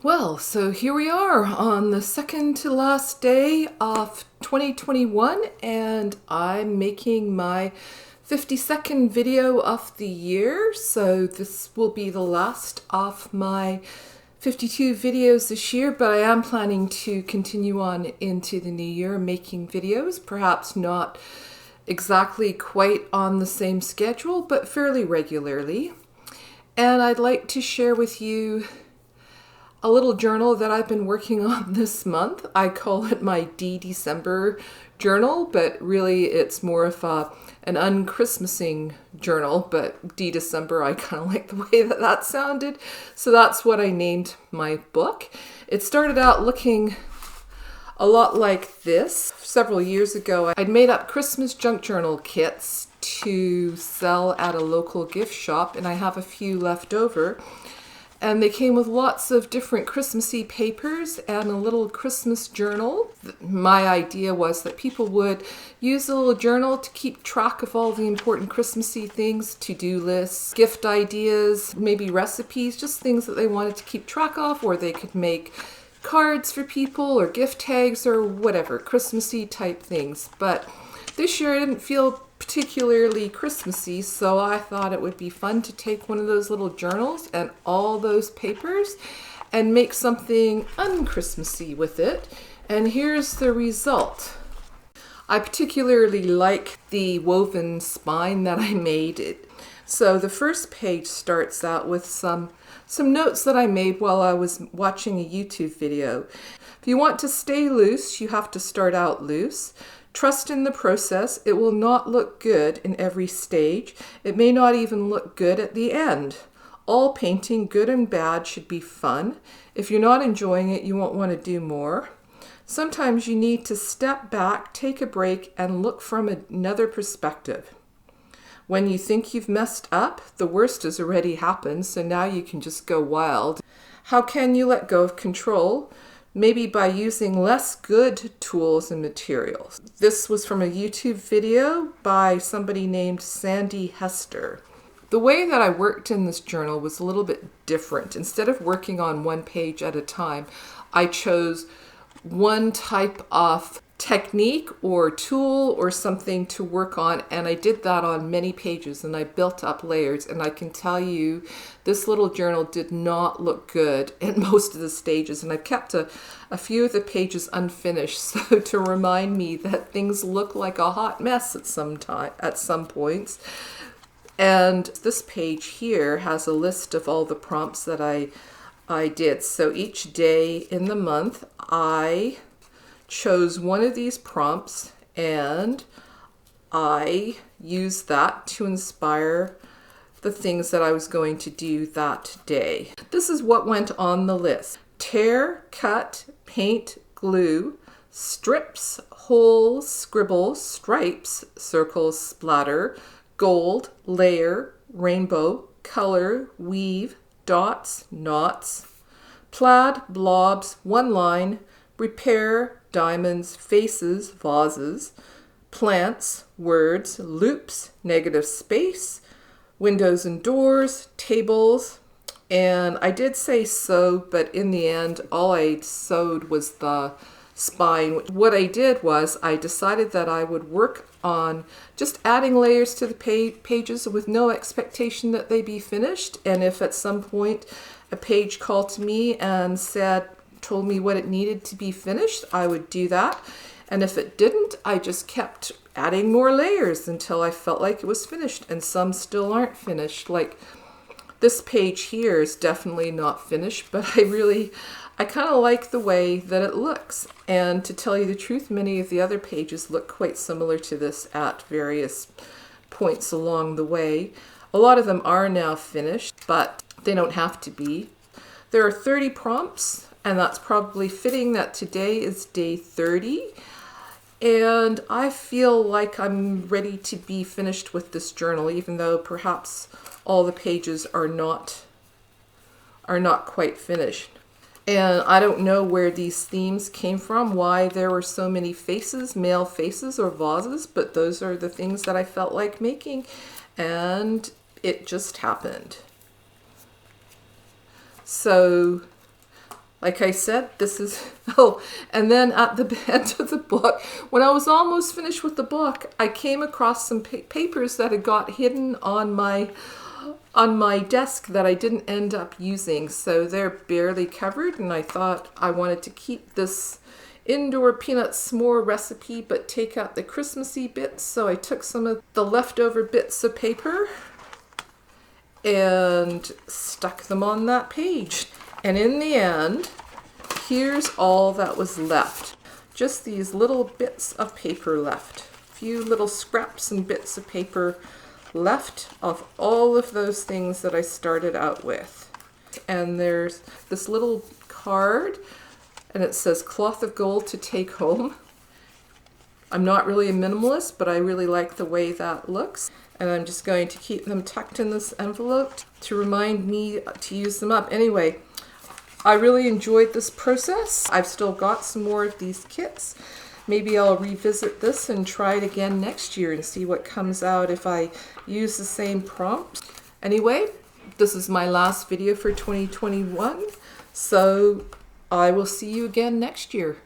Well, so here we are on the second to last day of 2021, and I'm making my 52nd video of the year. So this will be the last of my 52 videos this year, but I am planning to continue on into the new year making videos, perhaps not exactly quite on the same schedule, but fairly regularly. And I'd like to share with you a little journal that I've been working on this month. I call it my December journal, but really it's more of an unchristmasing journal, but December, I kind of like the way that sounded. So that's what I named my book. It started out looking a lot like this. Several years ago, I'd made up Christmas junk journal kits to sell at a local gift shop, and I have a few left over. And they came with lots of different Christmassy papers and a little Christmas journal. My idea was that people would use a little journal to keep track of all the important Christmassy things, to-do lists, gift ideas, maybe recipes, just things that they wanted to keep track of, or they could make cards for people or gift tags or whatever, Christmassy type things. But this year I didn't feel particularly Christmassy, so I thought it would be fun to take one of those little journals and all those papers and make something un-Christmassy with it. And here's the result. I particularly like the woven spine that I made. So the first page starts out with some notes that I made while I was watching a YouTube video. If you want to stay loose, you have to start out loose. Trust in the process. It will not look good in every stage. It may not even look good at the end. All painting, good and bad, should be fun. If you're not enjoying it, you won't want to do more. Sometimes you need to step back, take a break, and look from another perspective. When you think you've messed up, the worst has already happened, so now you can just go wild. How can you let go of control? Maybe by using less good tools and materials. This was from a YouTube video by somebody named Sandy Hester. The way that I worked in this journal was a little bit different. Instead of working on one page at a time, I chose one type of technique or tool or something to work on, and I did that on many pages, and I built up layers. And I can tell you this little journal did not look good in most of the stages, and I kept a few of the pages unfinished so to remind me that things look like a hot mess at some points. And this page here has a list of all the prompts that I did. So each day in the month I chose one of these prompts, and I used that to inspire the things that I was going to do that day. This is what went on the list: tear, cut, paint, glue, strips, holes, scribble, stripes, circles, splatter, gold, layer, rainbow, color, weave, dots, knots, plaid, blobs, one line, repair, diamonds, faces, vases, plants, words, loops, negative space, windows and doors, tables. And I did say sew, but in the end, all I sewed was the spine. What I did was I decided that I would work on just adding layers to the pages with no expectation that they be finished. And if at some point a page called to me and told me what it needed to be finished, I would do that. And if it didn't, I just kept adding more layers until I felt like it was finished. And some still aren't finished. Like this page here is definitely not finished, but I kind of like the way that it looks. And to tell you the truth, many of the other pages look quite similar to this at various points along the way. A lot of them are now finished, but they don't have to be. There are 30 prompts, and that's probably fitting that today is day 30. And I feel like I'm ready to be finished with this journal, even though perhaps all the pages are not quite finished. And I don't know where these themes came from, why there were so many faces, male faces or vases, but those are the things that I felt like making, and it just happened. So Like I said, this is, oh, and then at the end of the book, when I was almost finished with the book, I came across some papers that had got hidden on my desk that I didn't end up using. So they're barely covered, and I thought I wanted to keep this indoor peanut s'more recipe, but take out the Christmassy bits. So I took some of the leftover bits of paper and stuck them on that page. And in the end, here's all that was left. Just these little bits of paper left. A few little scraps and bits of paper left of all of those things that I started out with. And there's this little card, and it says cloth of gold to take home. I'm not really a minimalist, but I really like the way that looks. And I'm just going to keep them tucked in this envelope to remind me to use them up. Anyway, I really enjoyed this process. I've still got some more of these kits. Maybe I'll revisit this and try it again next year and see what comes out if I use the same prompts. Anyway, this is my last video for 2021. So I will see you again next year.